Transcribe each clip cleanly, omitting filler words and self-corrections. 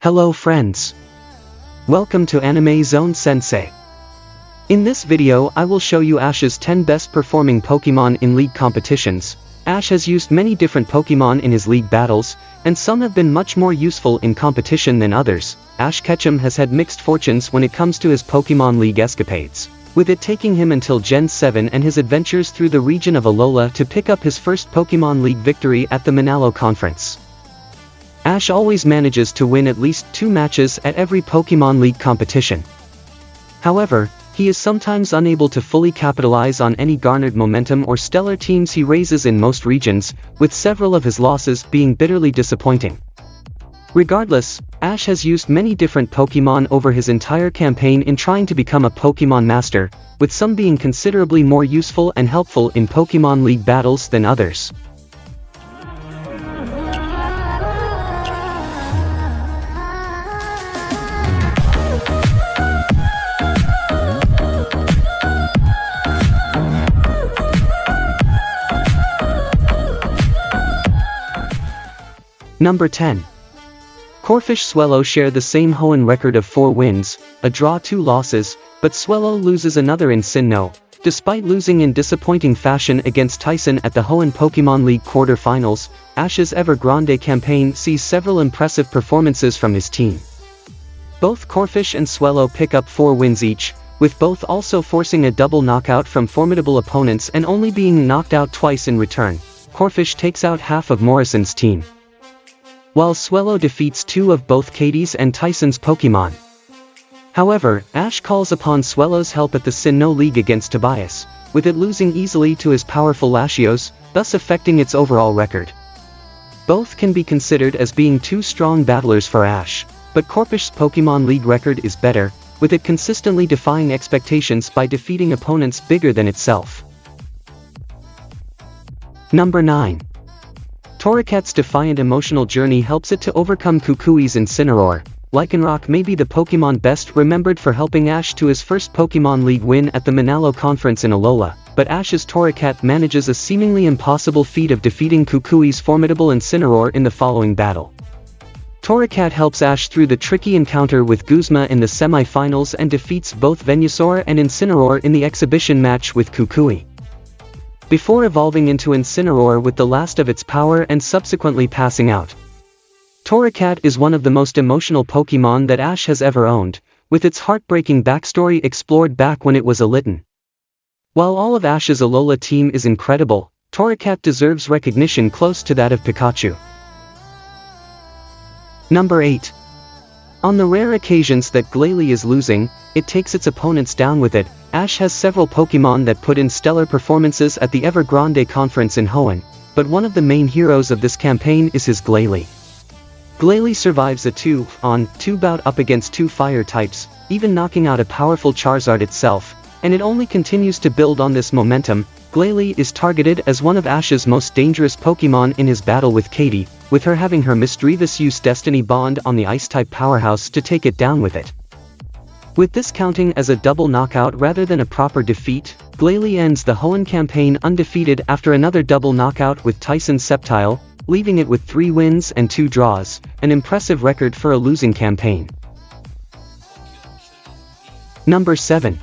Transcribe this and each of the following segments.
Hello friends. Welcome to Anime Zone Sensei. In this video I will show you Ash's 10 best performing Pokémon in league competitions. Ash has used many different Pokémon in his league battles, and some have been much more useful in competition than others. Ash Ketchum has had mixed fortunes when it comes to his Pokémon League escapades, with it taking him until Gen 7 and his adventures through the region of Alola to pick up his first Pokémon League victory at the Manalo Conference. Ash always manages to win at least 2 matches at every Pokémon League competition. However, he is sometimes unable to fully capitalize on any garnered momentum or stellar teams he raises in most regions, with several of his losses being bitterly disappointing. Regardless, Ash has used many different Pokémon over his entire campaign in trying to become a Pokémon master, with some being considerably more useful and helpful in Pokémon League battles than others. Number 10. Corphish Swellow share the same Hoenn record of 4 wins, a draw 2 losses, but Swellow loses another in Sinnoh, despite losing in disappointing fashion against Tyson at the Hoenn Pokémon League quarter-finals. Ash's Evergrande campaign sees several impressive performances from his team. Both Corphish and Swellow pick up 4 wins each, with both also forcing a double knockout from formidable opponents and only being knocked out twice in return. Corphish takes out half of Morrison's team, while Swellow defeats 2 of both Katie's and Tyson's Pokémon. However, Ash calls upon Swellow's help at the Sinnoh League against Tobias, with it losing easily to his powerful Latios, thus affecting its overall record. Both can be considered as being 2 strong battlers for Ash, but Corphish's Pokémon League record is better, with it consistently defying expectations by defeating opponents bigger than itself. Number 9. Torracat's defiant emotional journey helps it to overcome Kukui's Incineroar. Lycanroc may be the Pokémon best remembered for helping Ash to his first Pokémon League win at the Manalo Conference in Alola, but Ash's Torracat manages a seemingly impossible feat of defeating Kukui's formidable Incineroar in the following battle. Torracat helps Ash through the tricky encounter with Guzma in the semi-finals and defeats both Venusaur and Incineroar in the exhibition match with Kukui, before evolving into Incineroar with the last of its power and subsequently passing out. Torracat is one of the most emotional Pokémon that Ash has ever owned, with its heartbreaking backstory explored back when it was a Litten. While all of Ash's Alola team is incredible, Torracat deserves recognition close to that of Pikachu. Number 8. On the rare occasions that Glalie is losing, it takes its opponents down with it. Ash has several Pokémon that put in stellar performances at the Evergrande Conference in Hoenn, but one of the main heroes of this campaign is his Glalie. Glalie survives a 2-on-2 bout up against 2 fire types, even knocking out a powerful Charizard itself, and it only continues to build on this momentum. Glalie is targeted as one of Ash's most dangerous Pokémon in his battle with Katie, with her having her Misdreavus use Destiny Bond on the Ice-type powerhouse to take it down with it. With this counting as a double knockout rather than a proper defeat, Glalie ends the Hoenn campaign undefeated after another double knockout with Tyson Sceptile, leaving it with 3 wins and 2 draws, an impressive record for a losing campaign. Number 7.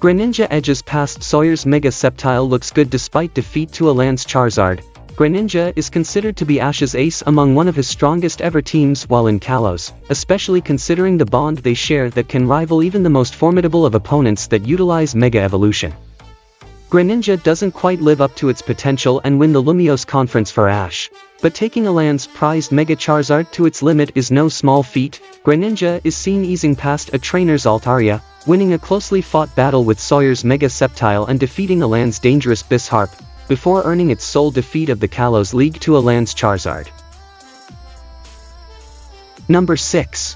Greninja edges past Sawyer's Mega Sceptile looks good despite defeat to Alan's Charizard. Greninja is considered to be Ash's ace among one of his strongest ever teams while in Kalos, especially considering the bond they share that can rival even the most formidable of opponents that utilize Mega Evolution. Greninja doesn't quite live up to its potential and win the Lumiose Conference for Ash, but taking Alan's prized Mega Charizard to its limit is no small feat. Greninja is seen easing past a trainer's Altaria, winning a closely fought battle with Sawyer's Mega Sceptile and defeating Alan's dangerous Bisharp, before earning its sole defeat of the Kalos League to Alan's Charizard. Number 6.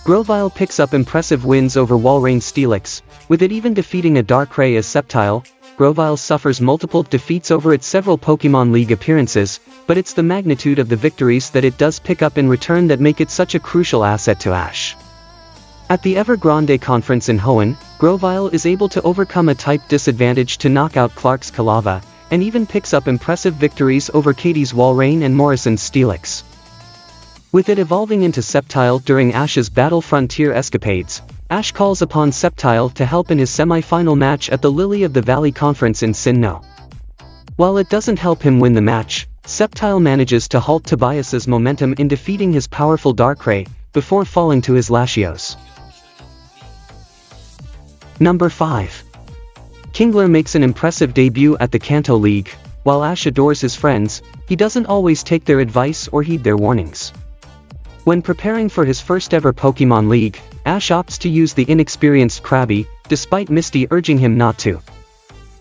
Grovyle picks up impressive wins over Walrein Steelix, with it even defeating a Darkrai as Sceptile. Grovyle suffers multiple defeats over its several Pokémon League appearances, but it's the magnitude of the victories that it does pick up in return that make it such a crucial asset to Ash. At the Evergrande Conference in Hoenn, Grovyle is able to overcome a type disadvantage to knock out Clark's Kalava, and even picks up impressive victories over Katie's Walrein and Morrison's Steelix. With it evolving into Sceptile during Ash's Battle Frontier escapades, Ash calls upon Sceptile to help in his semi-final match at the Lily of the Valley Conference in Sinnoh. While it doesn't help him win the match, Sceptile manages to halt Tobias's momentum in defeating his powerful Darkrai, before falling to his Latios. Number 5. Kingler makes an impressive debut at the Kanto League. While Ash adores his friends, he doesn't always take their advice or heed their warnings. When preparing for his first ever Pokémon League, Ash opts to use the inexperienced Krabby, despite Misty urging him not to.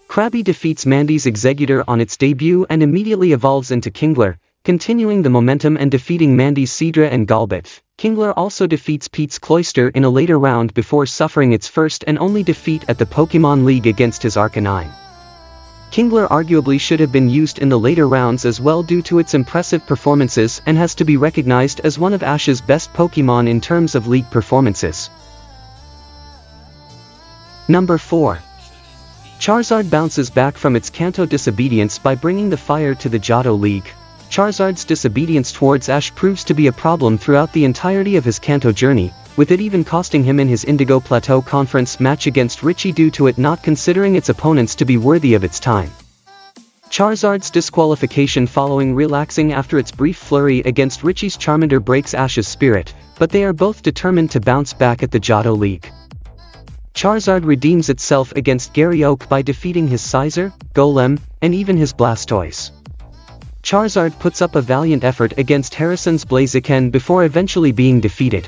Krabby defeats Mandy's Exeggutor on its debut and immediately evolves into Kingler, continuing the momentum and defeating Mandy's Seadra and Golbat. Kingler also defeats Pete's Cloyster in a later round before suffering its first and only defeat at the Pokémon League against his Arcanine. Kingler arguably should have been used in the later rounds as well due to its impressive performances and has to be recognized as one of Ash's best Pokémon in terms of league performances. Number 4. Charizard bounces back from its Kanto disobedience by bringing the fire to the Johto League. Charizard's disobedience towards Ash proves to be a problem throughout the entirety of his Kanto journey, with it even costing him in his Indigo Plateau Conference match against Richie due to it not considering its opponents to be worthy of its time. Charizard's disqualification following relaxing after its brief flurry against Richie's Charmander breaks Ash's spirit, but they are both determined to bounce back at the Johto League. Charizard redeems itself against Gary Oak by defeating his Scizor, Golem, and even his Blastoise. Charizard puts up a valiant effort against Harrison's Blaziken before eventually being defeated.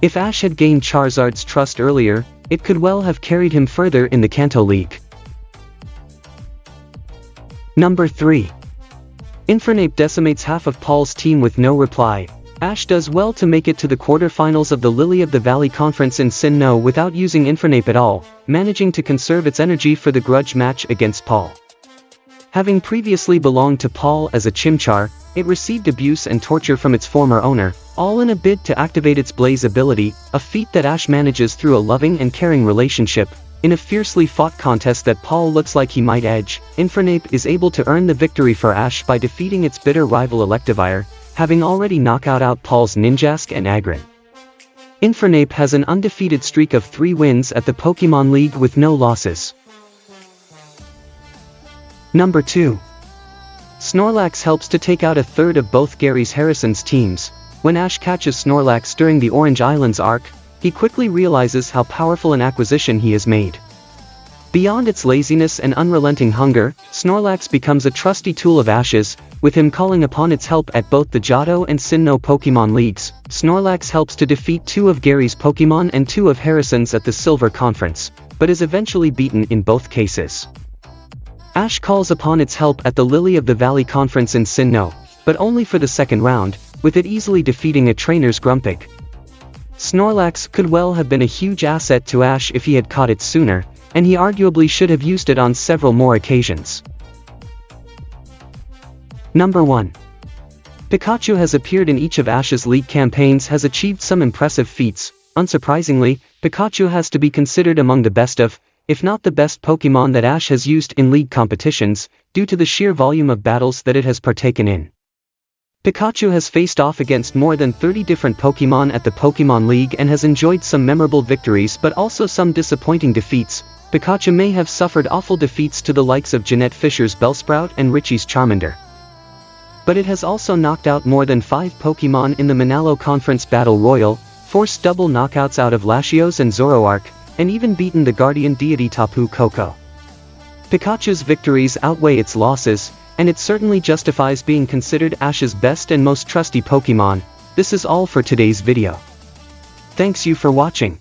If Ash had gained Charizard's trust earlier, it could well have carried him further in the Kanto League. Number 3. Infernape decimates half of Paul's team with no reply. Ash does well to make it to the quarterfinals of the Lily of the Valley Conference in Sinnoh without using Infernape at all, managing to conserve its energy for the grudge match against Paul. Having previously belonged to Paul as a Chimchar, it received abuse and torture from its former owner, all in a bid to activate its Blaze ability, a feat that Ash manages through a loving and caring relationship. In a fiercely fought contest that Paul looks like he might edge, Infernape is able to earn the victory for Ash by defeating its bitter rival Electivire, having already knocked out Paul's Ninjask and Agron. Infernape has an undefeated streak of 3 wins at the Pokémon League with no losses. Number 2. Snorlax helps to take out a third of both Gary's Harrison's teams. When Ash catches Snorlax during the Orange Islands arc, he quickly realizes how powerful an acquisition he has made. Beyond its laziness and unrelenting hunger, Snorlax becomes a trusty tool of Ash's, with him calling upon its help at both the Johto and Sinnoh Pokémon Leagues. Snorlax helps to defeat 2 of Gary's Pokémon and 2 of Harrison's at the Silver Conference, but is eventually beaten in both cases. Ash calls upon its help at the Lily of the Valley Conference in Sinnoh, but only for the second round, with it easily defeating a trainer's Grumpig. Snorlax could well have been a huge asset to Ash if he had caught it sooner, and he arguably should have used it on several more occasions. Number 1. Pikachu has appeared in each of Ash's league campaigns, has achieved some impressive feats. Unsurprisingly, Pikachu has to be considered among the best of, if not the best Pokémon that Ash has used in league competitions, due to the sheer volume of battles that it has partaken in. Pikachu has faced off against more than 30 different Pokémon at the Pokémon League and has enjoyed some memorable victories but also some disappointing defeats. Pikachu may have suffered awful defeats to the likes of Jeanette Fisher's Bellsprout and Richie's Charmander. But it has also knocked out more than 5 Pokémon in the Manalo Conference Battle Royal, forced double knockouts out of Latios and Zoroark, and even beaten the guardian deity Tapu Koko. Pikachu's victories outweigh its losses, and it certainly justifies being considered Ash's best and most trusty Pokémon. This is all for today's video. Thanks you for watching.